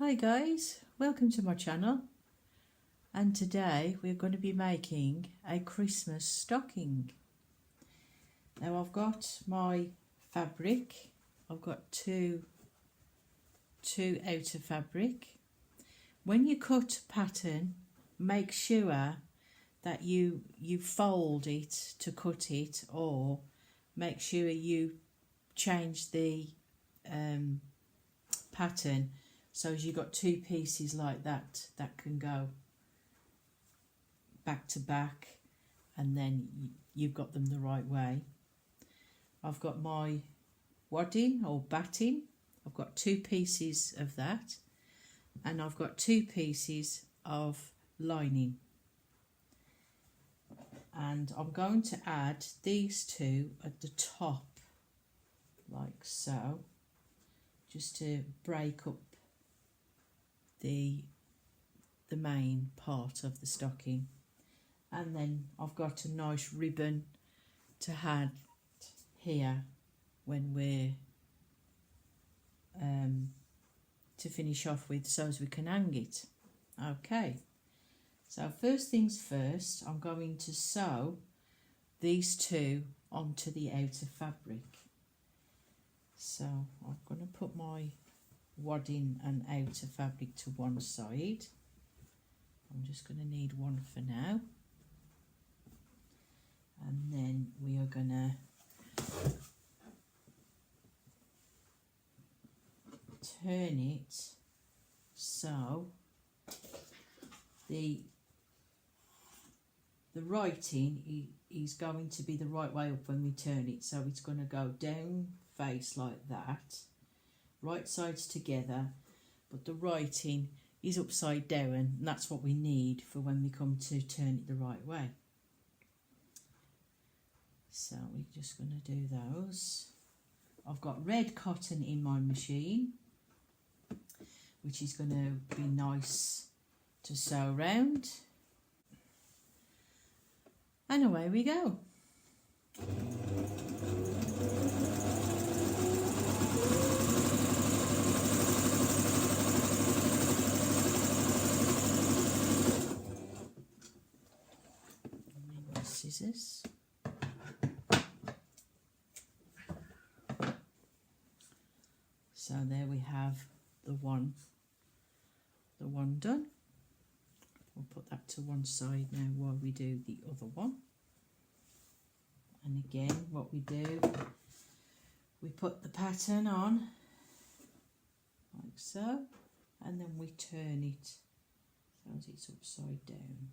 Hi guys, welcome to my channel, and today we're going to be making a Christmas stocking. Now I've got my fabric. I've got two outer fabric. When you cut pattern, make sure that you fold it to cut it, or make sure you change the pattern so as you've got two pieces like that can go back to back, and then you've got them the right way. I've got my wadding or batting. I've got two pieces of that, and I've got two pieces of lining, and I'm going to add these two at the top like so, just to break up the main part of the stocking. And then I've got a nice ribbon to add here when we're to finish off with, so as we can hang it. Okay, so first things first, I'm going to sew these two onto the outer fabric. So I'm going to put my wadding and outer fabric to one side. I'm just going to need one for now, and then we are going to turn it so the writing is going to be the right way up when we turn it. So it's going to go down face like that, right sides together, but the writing is upside down, and that's what we need for when we come to turn it the right way. So we're just going to do those. I've got red cotton in my machine, which is going to be nice to sew around, and away we go. Scissors. So there we have the one done. We'll put that to one side now while we do the other one. And again, what we do, we put the pattern on like so, and then we turn it so as it's upside down,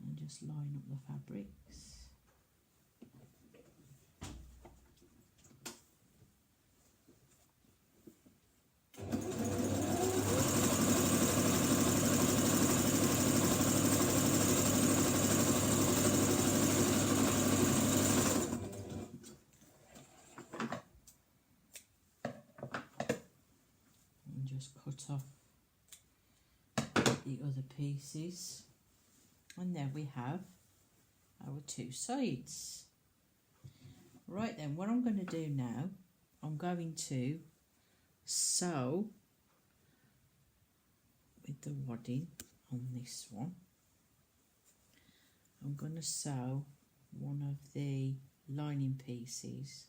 and just line up the fabrics. And just cut off the other pieces. And there we have our two sides. Right then, what I'm going to do now, I'm going to sew with the wadding on this one. I'm going to sew one of the lining pieces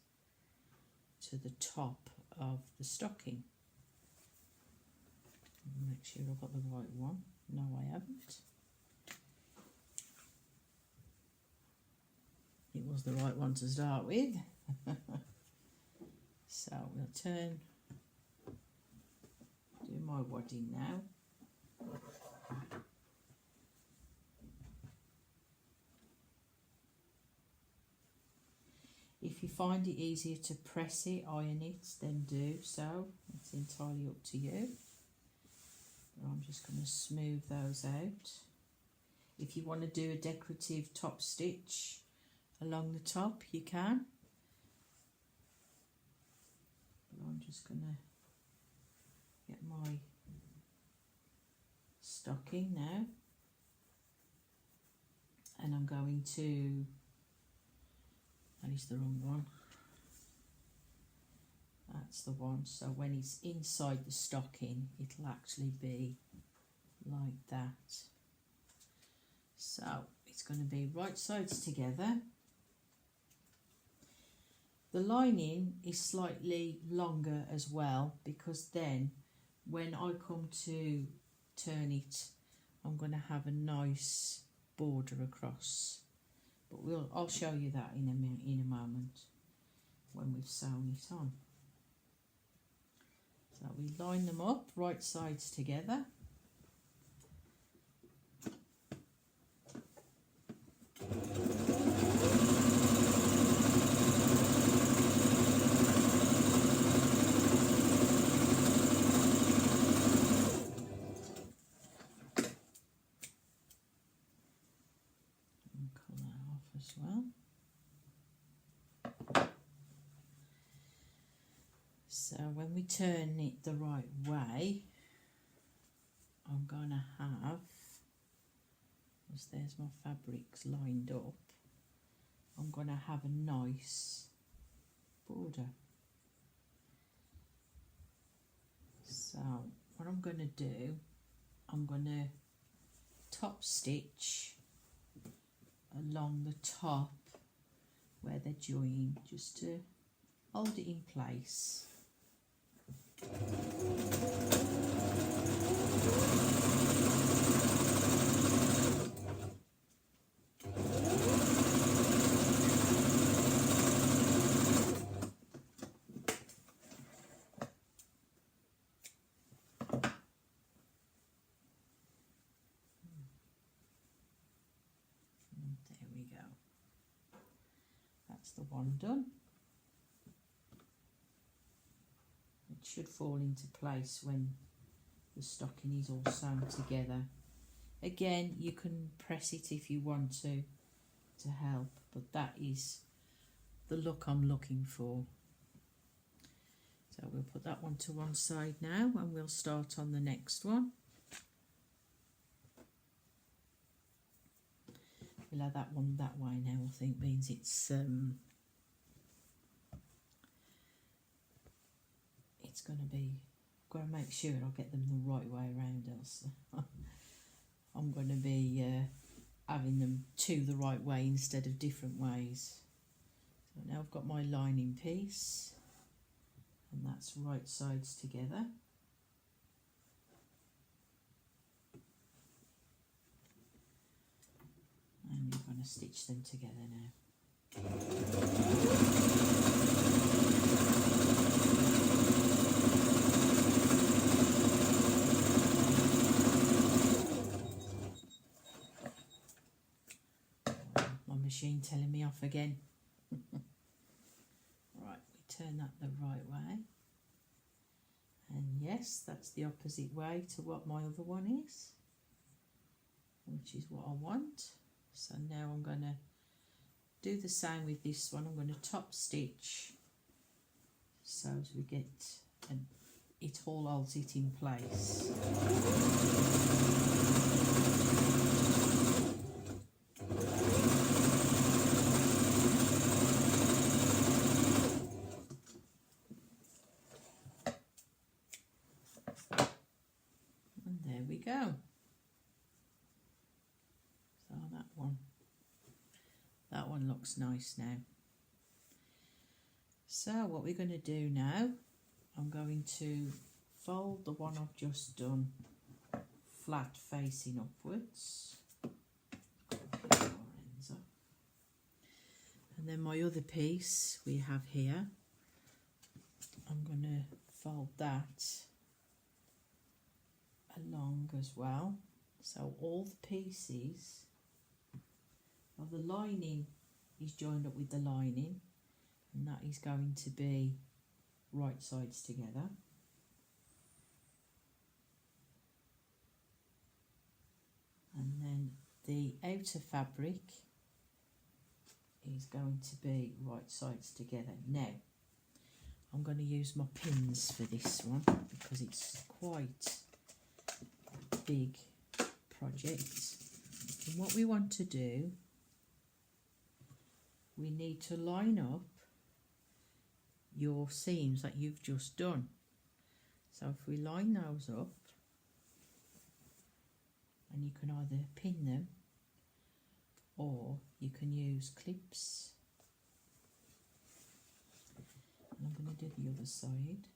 to the top of the stocking. Make sure I've got the right one. No, I haven't. It was the right one to start with. So we'll do my wadding now. If you find it easier to press it, iron it, then do so. It's entirely up to you. I'm just going to smooth those out. If you want to do a decorative top stitch along the top, you can. But I'm just going to get my stocking now, and I'm going to, that is the wrong one, That's the one. So when it's inside the stocking, it'll actually be like that. So it's going to be right sides together. The lining is slightly longer as well, because then when I come to turn it, I'm going to have a nice border across. But I'll show you that in a moment when we've sewn it on. So we line them up right sides together. As well. So when we turn it the right way, I'm going to have, because there's my fabrics lined up, I'm going to have a nice border. So what I'm going to do, I'm going to top stitch along the top where they're joined, just to hold it in place. The one done. It should fall into place when the stocking is all sewn together. Again, you can press it if you want to help, but that is the look I'm looking for. So we'll put that one to one side now, and we'll start on the next one. We'll have that one that way now, I think means it's going to be, I've got to make sure I get them the right way around, else I'm going to be having them to the right way instead of different ways. So now I've got my lining piece, and that's right sides together. And you're going to stitch them together now. My machine telling me off again. Right, we turn that the right way. And yes, that's the opposite way to what my other one is, which is what I want. So now I'm going to do the same with this one. I'm going to top stitch so as we get it all holds it in place. And there we go. So that one looks nice now. So what we're going to do now, I'm going to fold the one I've just done flat facing upwards. And then my other piece we have here, I'm going to fold that along as well. So all the pieces of the lining is joined up with the lining, and that is going to be right sides together. And then the outer fabric is going to be right sides together. Now I'm going to use my pins for this one because it's quite a big project. And what we want to do, we need to line up your seams that you've just done. So if we line those up, and you can either pin them or you can use clips. And I'm going to do the other side.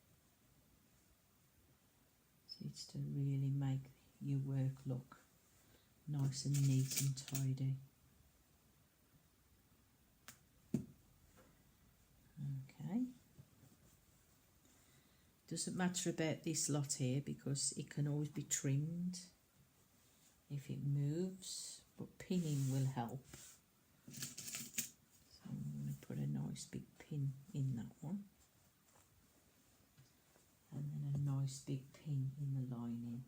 So it's to really make your work look nice and neat and tidy. Okay. Doesn't matter about this lot here because it can always be trimmed if it moves, but pinning will help. So I'm going to put a nice big pin in that one, and then a nice big pin in the lining.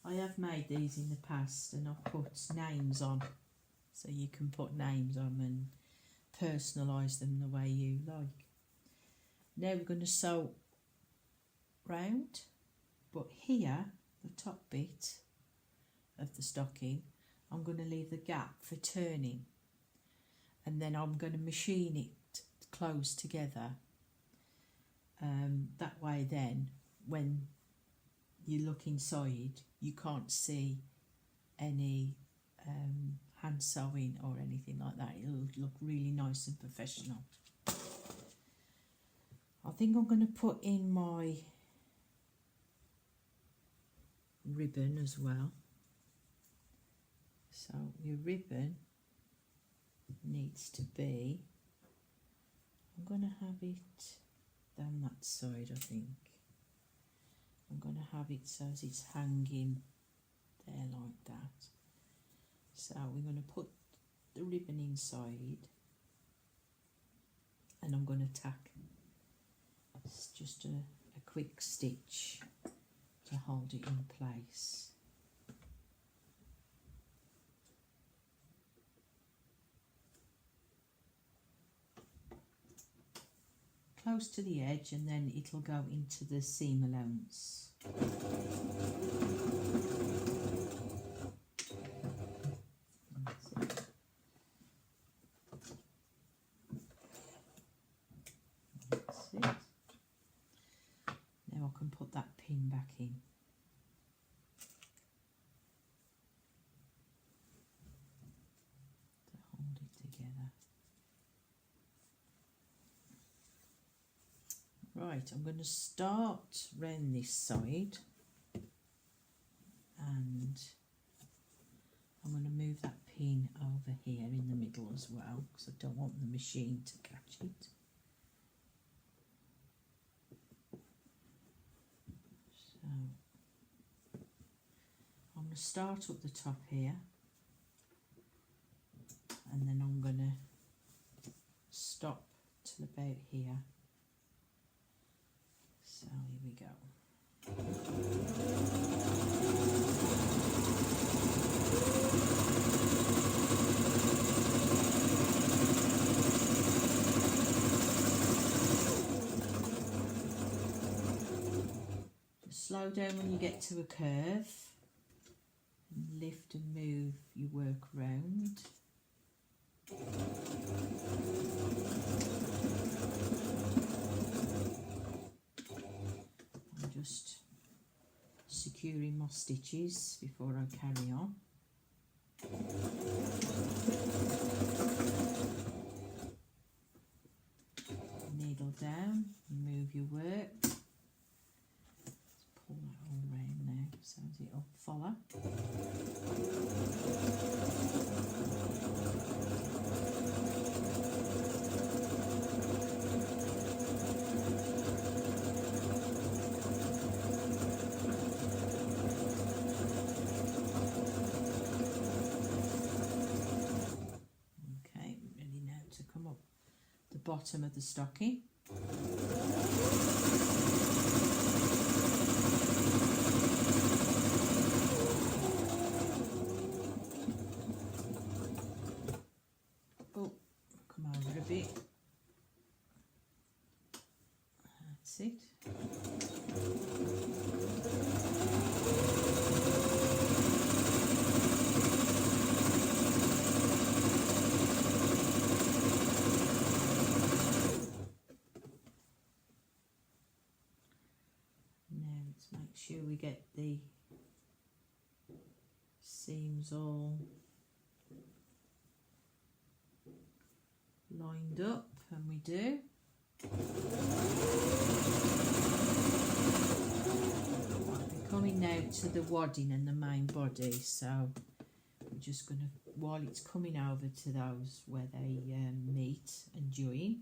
I have made these in the past and I've put names on, so you can put names on and personalise them the way you like. Now we're going to sew round, but here, the top bit of the stocking, I'm going to leave the gap for turning, and then I'm going to machine it close together. That way then, when you look inside, you can't see any hand sewing or anything like that. It'll look really nice and professional. I think I'm going to put in my ribbon as well. So your ribbon needs to be, I'm going to have it down that side, I think. I'm going to have it so it's hanging there like that. So we're going to put the ribbon inside, and I'm going to tack just a quick stitch to hold it in place. Close to the edge, and then it'll go into the seam allowance. That's it. Now I can put that pin back in. To hold it together. Right, I'm going to start round this side, and I'm going to move that pin over here in the middle as well, because I don't want the machine to catch it. So I'm going to start up the top here, and then I'm going to stop till about here. So here we go. Just slow down when you get to a curve, and lift and move your work round. Just securing my stitches before I carry on. Needle down, move your work. Let's pull that all round now so as it'll follow. Bottom of the stocking. Oh, come over a bit. That's it. Make sure we get the seams all lined up, and we do. We're coming now to the wadding and the main body, so we're just going to, while it's coming over to those where they meet and join,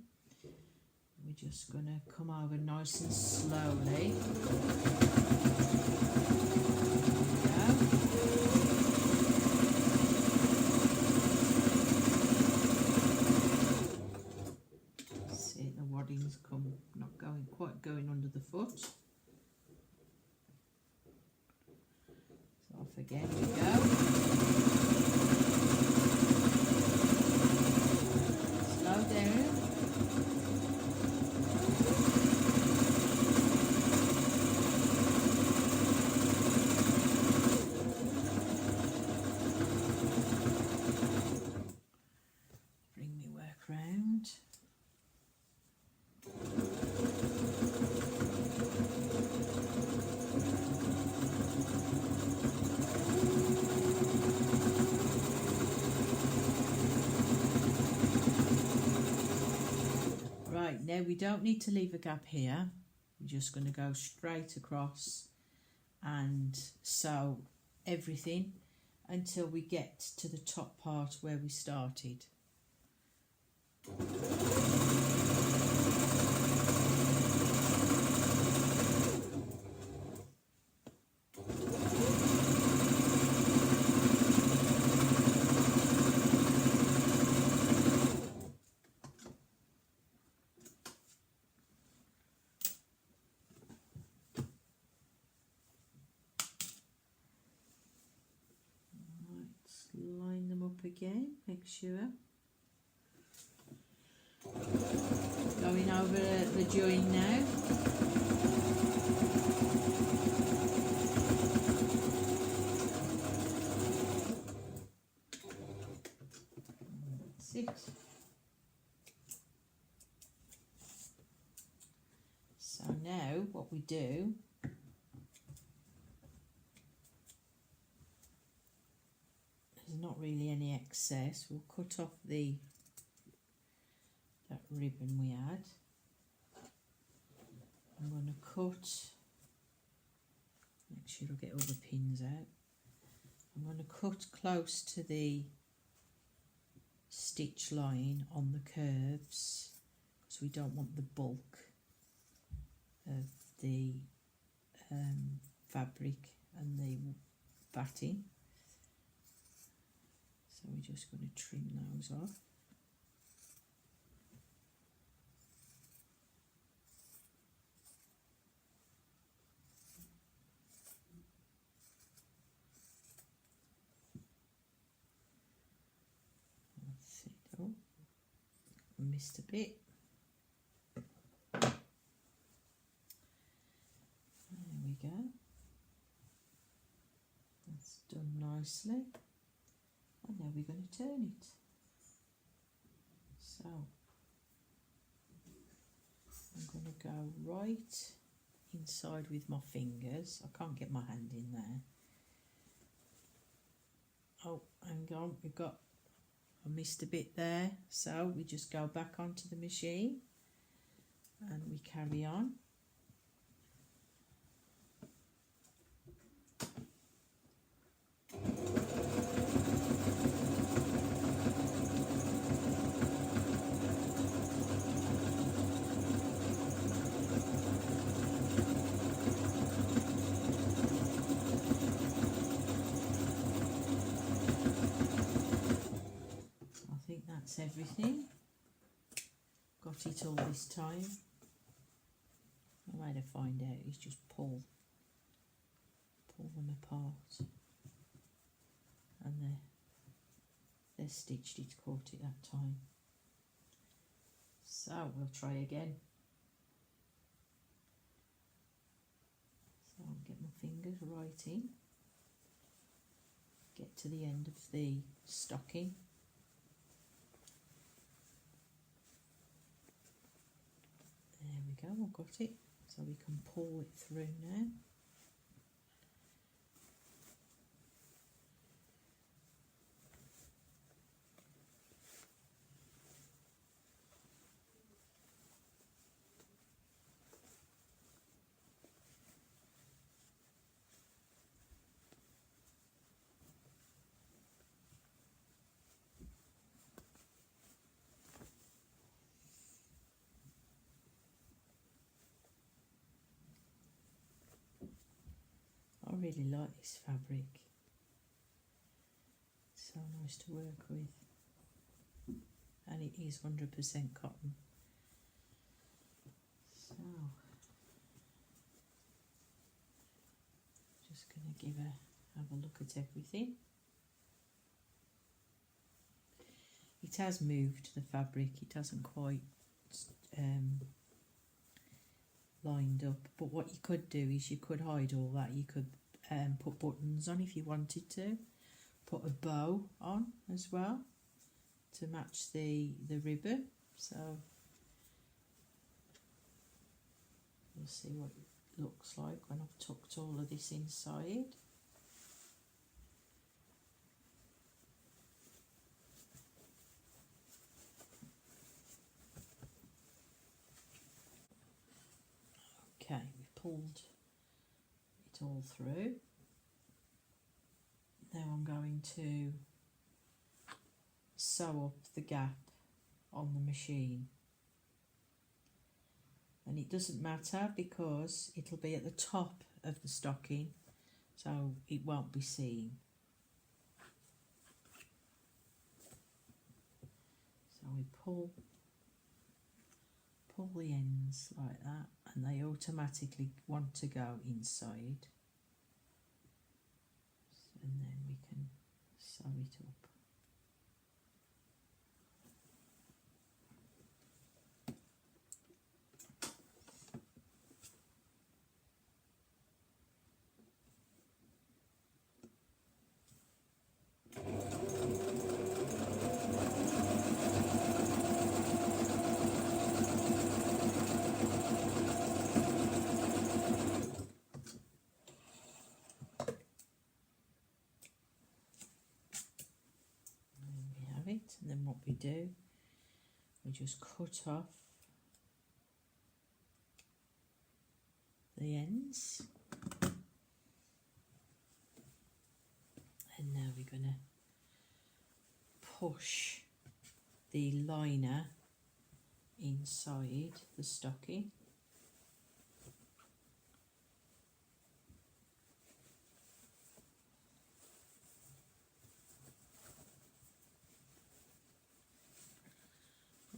we're just going to come over nice and slowly. There we go. See, the wadding's not quite going under the foot. So off again we go. Slow down. Bring me work round. Right, now we don't need to leave a gap here. We're just going to go straight across and sew everything until we get to the top part where we started. Line them up again, make sure. Going over the join now. That's it. So now what we do, there's not really any excess. We'll cut off that ribbon we had. I'm going to cut, make sure I get all the pins out. I'm going to cut close to the stitch line on the curves because we don't want the bulk of the fabric and the batting. So we're just going to trim those off. That's it. Oh, I missed a bit. There we go. That's done nicely. And now we're going to turn it. So I'm going to go right inside with my fingers. I can't get my hand in there. Oh, hang on, I missed a bit there. So we just go back onto the machine and we carry on. That's everything. Got it all this time. The way to find out is just pull them apart, and they're stitched. It's caught it that time. So we'll try again. So I'll get my fingers right in, get to the end of the stocking. There we go, I've got it. So we can pull it through now. really like this fabric. It's so nice to work with. And it is 100% cotton. So, just going to have a look at everything. It has moved, the fabric. It hasn't quite lined up. But what you could do is you could hide all that. You could put buttons on if you wanted to. Put a bow on as well to match the ribbon. So you'll see what it looks like when I've tucked all of this inside. Okay, we've pulled it all through. Now I'm going to sew up the gap on the machine. And it doesn't matter because it'll be at the top of the stocking, so it won't be seen. So we pull the ends like that, and they automatically want to go inside. And then we can sew it up. And then what we do, we just cut off the ends, and now we're going to push the liner inside the stocking.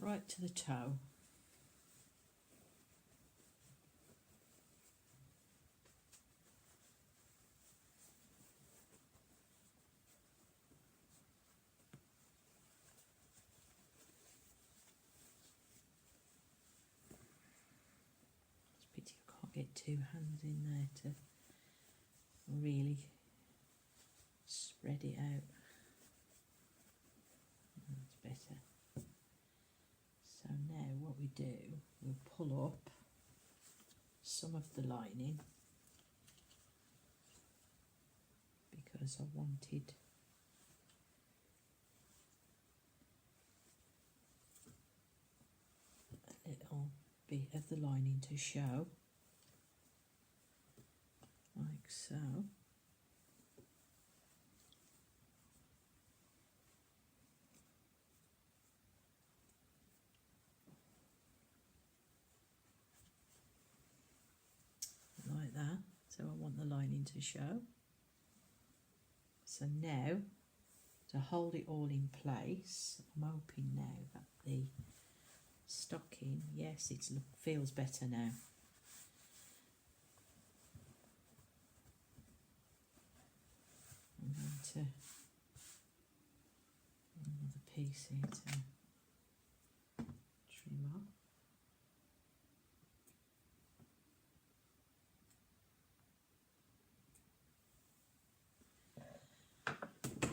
Right to the toe. It's a pity I can't get two hands in there to really spread it out. That's better. So now what we do, we'll pull up some of the lining because I wanted a little bit of the lining to show, like so. Like that, so I want the lining to show. So now, to hold it all in place, I'm hoping now that the stocking, yes, it feels better now. I'm going to another piece here to trim off.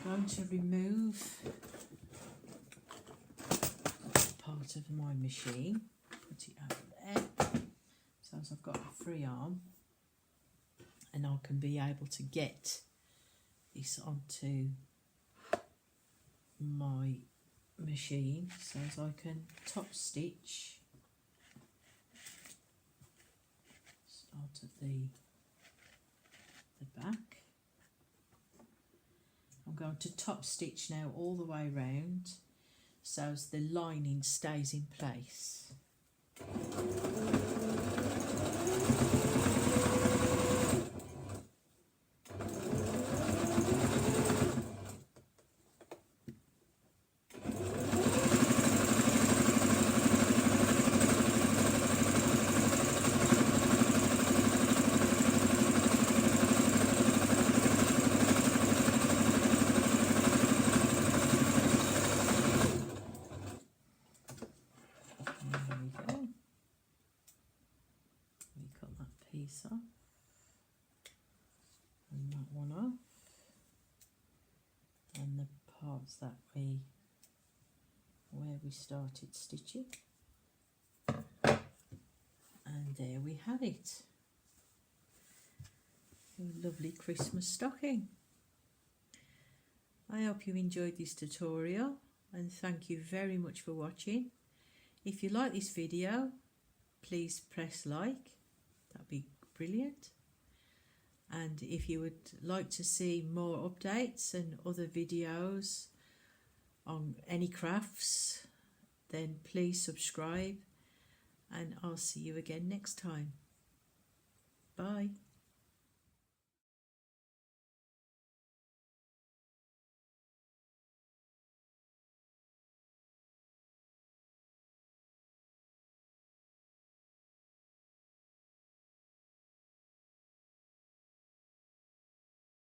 I'm going to remove part of my machine, put it over there, so as I've got a free arm, and I can be able to get this onto my machine, so as I can top stitch, start at the back. I'm going to top stitch now all the way around so as the lining stays in place. cut that piece off and that one off, and the parts that where we started stitching, and there we have it, a lovely Christmas stocking. I hope you enjoyed this tutorial, and thank you very much for watching. If you like this video, please press like, that'd be brilliant. And if you would like to see more updates and other videos on any crafts, then please subscribe, and I'll see you again next time. Bye.